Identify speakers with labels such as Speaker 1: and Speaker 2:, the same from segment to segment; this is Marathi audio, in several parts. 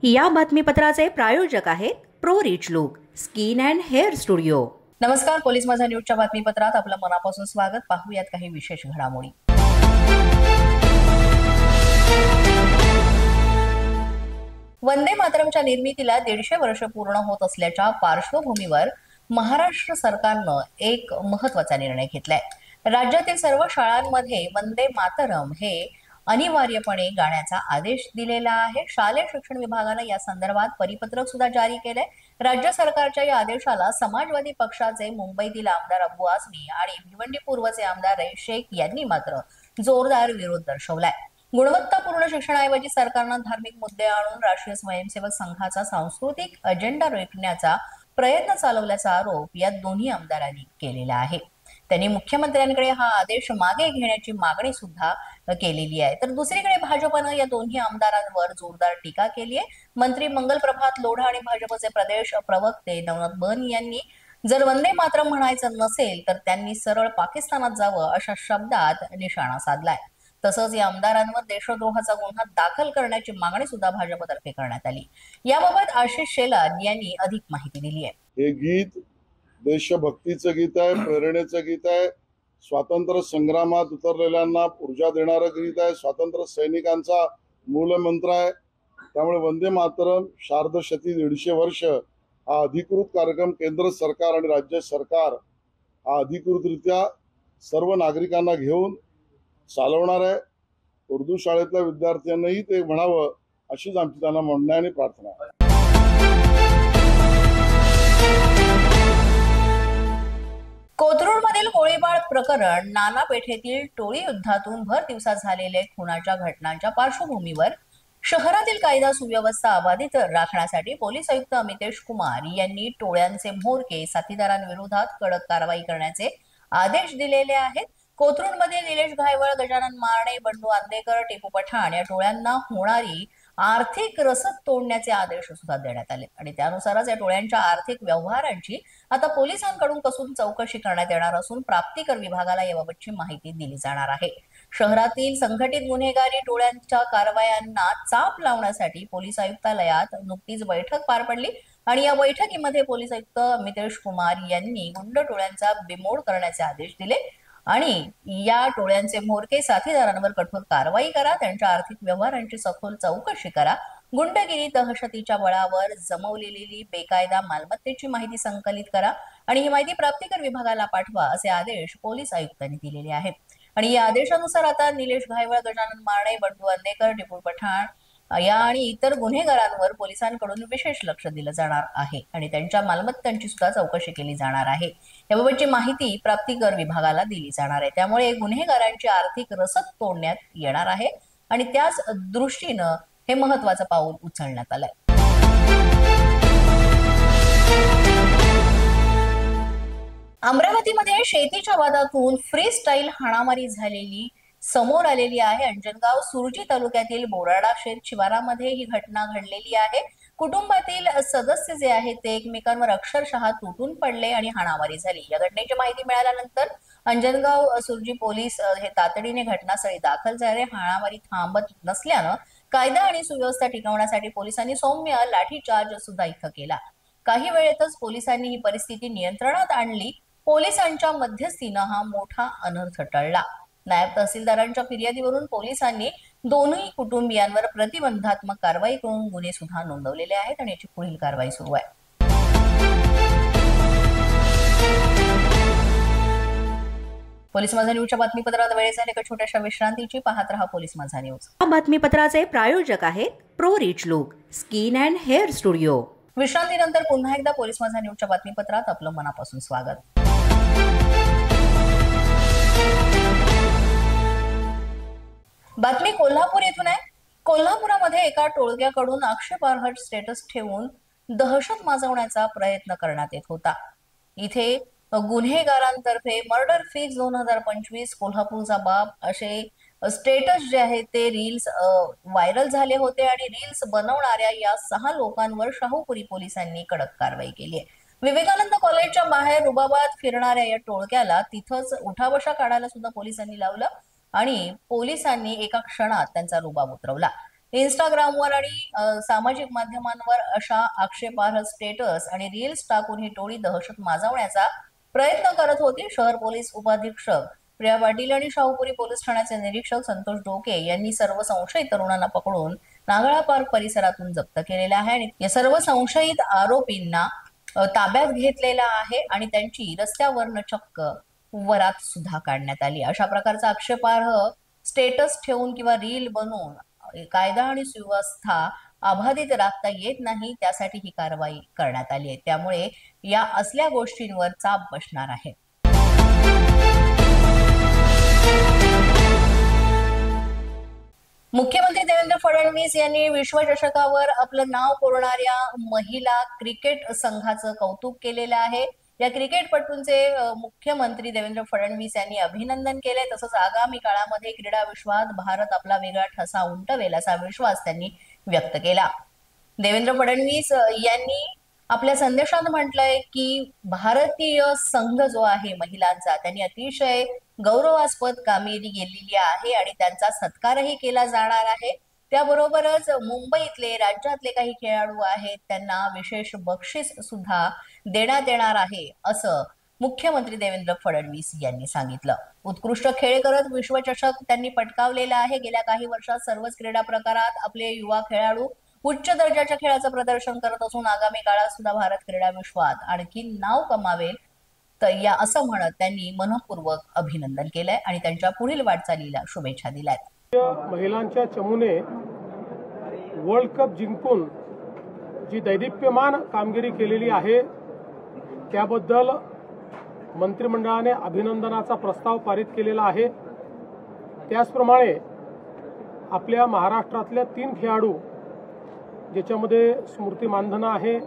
Speaker 1: या बातमीपत्राचे प्रायोजक आहेत pro rich look skin and hair studio.
Speaker 2: नमस्कार, पोलीस माझा न्यूजच्या बातमीपत्रात आपलं मनापासून स्वागत। पाहूयात काही विशेष घडामोडी। वंदे मातरमच्या निर्मितीला 150 वर्ष पूर्ण होत असल्याच्या पार्श्वभूमीवर महाराष्ट्र सरकारनं एक महत्त्वाचा निर्णय घेतलाय। राज्यातील सर्व शाळांमध्ये वंदे मातरम हे अनिवार्यपणे गाण्याचा आदेश दिलेला आहे। शालेय शिक्षण विभागाने या संदर्भात परिपत्रक सुद्धा जारी केले। राज्य सरकारच्या या आदेशाला समाजवादी पक्षाचे मुंबईतील आमदार अब्बू आझमी आणि भिवंडी पूर्वचे आमदार रईस शेख यांनी मात्र जोरदार विरोध दर्शवलाय। गुणवत्तापूर्ण शिक्षणाऐवजी सरकारनं धार्मिक मुद्दे आणून राष्ट्रीय स्वयंसेवक संघाचा सांस्कृतिक अजेंडा रोखण्याचा प्रयत्न चालवल्याचा आरोप या दोन्ही आमदारांनी केलेला आहे। त्यांनी मुख्यमंत्र्यांकडे हा आदेश मागे घेण्याची मागणी सुद्धा केलेली आहे। तर दुसरीकडे भाजपनं या दोन्ही आमदारांवर जोरदार टीका केली आहे। मंत्री मंगलप्रभात लोढा आणि भाजपचे प्रदेश प्रवक्ते नवनाथ बन यांनी जर वंदे मातरम म्हणायचं नसेल तर त्यांनी सरळ पाकिस्तानात जावं अशा शब्दात निशाणा साधलाय। तसंच या आमदारांवर देशद्रोहाचा गुन्हा दाखल करण्याची मागणी सुद्धा भाजपतर्फे करण्यात आली। याबाबत आशिष शेलार यांनी अधिक माहिती दिली आहे।
Speaker 3: हे गीत देशभक्तीचं गीत आहे, प्रेरणेचं गीत आहे, स्वातंत्र्य संग्रामात उतरलेल्यांना ऊर्जा देणारं गीत आहे, स्वातंत्र्य सैनिकांचा मूलमंत्र आहे। त्यामुळे वंदे मातरम शार्दशती 150 वर्ष हा अधिकृत कार्यक्रम केंद्र सरकार आणि राज्य सरकार हा अधिकृतरित्या सर्व नागरिकांना घेऊन चालवणार आहे। उर्दू शाळेतल्या विद्यार्थ्यांनाही ते म्हणावं अशीच आमची त्यांना म्हणणं आणि प्रार्थना आहे।
Speaker 2: कोथरूडमधील गोळीबार प्रकरण, नाना पेठेतील टोळी युद्धातून भर दिवसात झालेल्या खुनाच्या घटनांच्या पार्श्वभूमीवर शहरातील कायदा सुव्यवस्था अबाधित राखण्यासाठी पोलीस आयुक्त अमितेश कुमार यांनी टोळ्यांचे म्होरके साथीदारांविरोधात कडक कारवाई करण्याचे आदेश दिलेले आहेत। कोथरूडमध्ये निलेश घायवळ, गजानन मारणे, बंडू आंदेकर, टिपू पठाण या टोळ्यांना होणारी आर्थिक रसद तोडण्याचे आदेश सुद्धा देण्यात आले आणि त्यानुसारच या टोळ्यांच्या आर्थिक व्यवहारांची आता पोलिसांकडून कसून चौकशी करण्यात येणार असून प्राप्तिकर विभागाला याबाबतची माहिती दिली जाणार आहे। शहरातील संघटित गुन्हेगारी टोळ्यांच्या कारवायांना चाप लावण्यासाठी पोलीस आयुक्तालयात नुकतीच बैठक पार पडली आणि या बैठकीमध्ये पोलीस आयुक्त अमितेश कुमार यांनी गुंड टोळ्यांचा बिमोड करण्याचे आदेश दिले आणि या टोळ्यांचे म्होरके साथीदारांवर कठोर कारवाई करा, त्यांच्या आर्थिक व्यवहारांची सखोल चौकशी करा, गुंडगिरी दहशतीच्या बळावर जमवलेली बेकायदा मालमत्तेची माहिती संकलित करा आणि ही माहिती प्राप्तिकर विभागाला पाठवा असे आदेश पोलीस आयुक्तांनी दिलेले आहेत। आणि या आदेशानुसार आता निलेश घायवळ, गजानन मारणे, बंडू अंदेकर, टिपू पठाण या आणि इतर गुन्हेगारांवर पोलिसांकडून विशेष लक्ष दिलं जाणार आहे आणि त्यांच्या मालमत्तांची सुद्धा चौकशी केली जाणार आहे। याबाबतची माहिती प्राप्तिकर विभागाला दिली जाणार आहे। त्यामुळे गुन्हेगारांची आर्थिक रसद तोडण्यात येणार आहे आणि त्याच दृष्टीनं हे महत्त्वाचं पाऊल उचलण्यात आलंय। अमरावतीमध्ये शेतीच्या वादातून फ्री स्टाईल हाणामारी झालेली समोर आलेली आहे। अंजनगाव सुरजी तालुक्यातील बोराडा शेत शिवारामध्ये ही घटना घडलेली आहे। कुटुंबातील सदस्य जे आहेत ते एकमेकांवर अक्षरशः तुटून पडले आणि हाणामारी झाली। या घटनेची माहिती मिळाल्यानंतर अंजनगाव सुरजी पोलीस हे तातडीने घटनास्थळी दाखल झाले। हाणामारी थांबत नसल्यानं कायदा आणि सुव्यवस्था टिकवण्यासाठी पोलिसांनी सौम्य लाठीचार्ज सुद्धा इथं केला। काही वेळेतच पोलिसांनी ही परिस्थिती नियंत्रणात आणली। पोलिसांच्या मध्यस्थीनं हा मोठा अनर्थ टळला। नायब तहसीलदारांच्या फिर्यादीवरून पोलिसांनी दोन्ही कुटुंबियांवर प्रतिबंधात्मक कारवाई करून गुन्हे सुद्धा नोंदवलेले आहेत आणि याची पुढील कारवाई सुरू आहे। पोलीस माझा न्यूजच्या बातमीपत्रात वेळ झाली एका छोट्याशा विश्रांतीची। पाहत रहा पोलीस माझा न्यूज।
Speaker 1: या बातमीपत्राचे प्रायोजक आहेत pro rich look skin and hair studio.
Speaker 2: विश्रांतीनंतर पुन्हा एकदा पोलीस माझा न्यूजच्या बातमीपत्रात आपलं मनापासून स्वागत। बातमी कोल्हापूर येथून आहे। कोल्हापुरामध्ये एका टोळक्याकडून आक्षेपार्ह स्टेटस ठेवून दहशत माजवण्याचा प्रयत्न करण्यात येत होता। इथे गुन्हेगारांतर्फे मर्डर फिक्स 2025 कोल्हापूरचा बाप असे स्टेटस जे आहेत ते रील्स व्हायरल झाले होते आणि रील्स बनवणाऱ्या या 6 लोकांवर शाहूपुरी पोलिसांनी कडक कारवाई केली आहे। विवेकानंद कॉलेजच्या बाहेर रुबाबात फिरणाऱ्या या टोळक्याला तिथंच उठाबशा काढायला सुद्धा पोलिसांनी लावलं आणि पोलिसांनी एका क्षणात त्यांचा रुबाब उतरवला। इंस्टाग्रामवर आणि सामाजिक माध्यमांवर अशा आक्षेपार्ह स्टेटस आणि रील्स टाकून ही टोळी दहशत माजवण्याचा प्रयत्न करत होती. शहर पोलीस उपाधीक्षक प्रिया पाटील आणि शाहूपुरी पोलीस ठाण्याचे निरीक्षक संतोष डोके यांनी सर्व संशयित तरुणांना पकडून नागळा पार्क परिसरातून जप्त केलेला आहे आणि या सर्व संशयित आरोपींना ताब्यात घेतलेला आहे आणि त्यांची रस्त्यावरनं चक्क वरात सुद्धा काढण्यात आली. अशा प्रकारचा आक्षेपार्ह स्टेटस ठेवून किंवा रील बनवून कायदा आणि सुव्यवस्था अबाधित राखता येत नाही, त्यासाठी ही कारवाई करण्यात आली आहे. त्यामुळे या असल्या गोष्टींवर चाप बसणार आहे. मुख्यमंत्री देवेंद्र फडणवीस यांनी विश्वचषकावर आपलं नाव कोरणाऱ्या महिला क्रिकेट संघाचं कौतुक केलेलं आहे. या क्रिकेटपटूंचे मुख्यमंत्री देवेंद्र फडणवीस यांनी अभिनंदन केले. तसंच आगामी काळामध्ये क्रीडा विश्वात भारत आपला वेगळा ठसा उमटवेल असा विश्वास त्यांनी व्यक्त केला. देवेंद्र फडणवीस यांनी आपल्या संदेशात म्हटलंय की भारतीय संघ जो आहे महिलांचा, त्यांनी अतिशय गौरवास्पद कामगिरी केलेली आहे आणि त्यांचा सत्कारही केला जाणार आहे. त्याबरोबरच मुंबईतले राज्यातले काही खेळाडू आहेत त्यांना विशेष बक्षीस सुद्धा देण्यात येणार आहे असं मुख्यमंत्री देवेंद्र फडणवीस यांनी सांगितलं. उत्कृष्ट खेळ करत विश्वचषक त्यांनी पटकावलेला आहे. गेल्या काही वर्षात सर्वच क्रीडा प्रकारात आपले युवा खेळाडू उच्च दर्जाच्या खेळाचं प्रदर्शन करत असून आगामी काळात सुद्धा भारत क्रीडा विश्वात आणखी नाव कमावेल तर या असं म्हणत त्यांनी मनपूर्वक अभिनंदन केलंय आणि त्यांच्या पुढील वाटचालीला शुभेच्छा दिल्यात.
Speaker 4: महिलांच्या चमूने वर्ल्ड कप जिंकून जी दैदिप्यमान कामगिरी केलेली आहे त्याबद्दल मंत्रिमंडळाने अभिनंदनाचा प्रस्ताव पारित केलेला आहे. त्याचप्रमाणे आपल्या महाराष्ट्रातल्या 3 खेळाडू ज्याच्यामध्ये स्मृती मानधना आहे,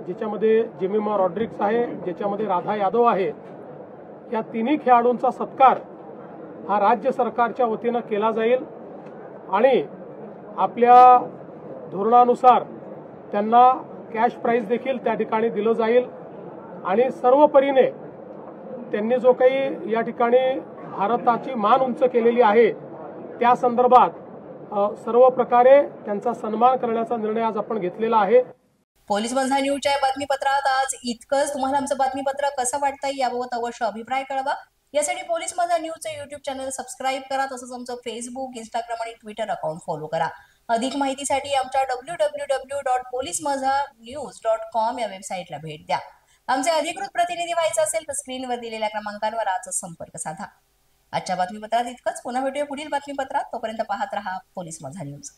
Speaker 4: ज्याच्यामध्ये जेमिमा रॉड्रिक्स आहे, ज्याच्यामध्ये राधा यादव आहे, या तिन्ही खेळाडूंचा सत्कार हा राज्य सरकारच्या वतीनं केला जाईल आणि आपल्या धोरणानुसार त्यांना कॅश प्राइज देखील त्या ठिकाणी दिलं जाईल आणि सर्व परीने त्यांनी जो काही या ठिकाणी भारताची मान उंच केलेली आहे त्या संदर्भात सर्व प्रकारे त्यांचा सन्मान करण्याचा निर्णय आज आपण घेतलेला आहे.
Speaker 2: पोलीस माझा न्यूजच्या बातमीपत्रात आज इतकंच. तुम्हाला आमचं बातमीपत्र कसं वाटतंय याबाबत अवश्य अभिप्राय कळवा. यासाठी पोलीस माझा न्यूजचं युट्यूब चॅनल सबस्क्राईब करा. तसंच आमचं फेसबुक, इंस्टाग्राम आणि ट्विटर अकाउंट फॉलो करा. अधिक माहितीसाठी आमच्या www.policemazhanews.com या वेबसाईटला भेट द्या. आमचे अधिकृत प्रतिनिधी व्हायचं असेल तर स्क्रीनवर दिलेल्या क्रमांकांवर आजच संपर्क साधा. आजच्या बातमीपत्रात इतकंच. पुन्हा भेटूया पुढील बातमीपत्रात. तोपर्यंत पाहत रहा पोलीस माझा न्यूज.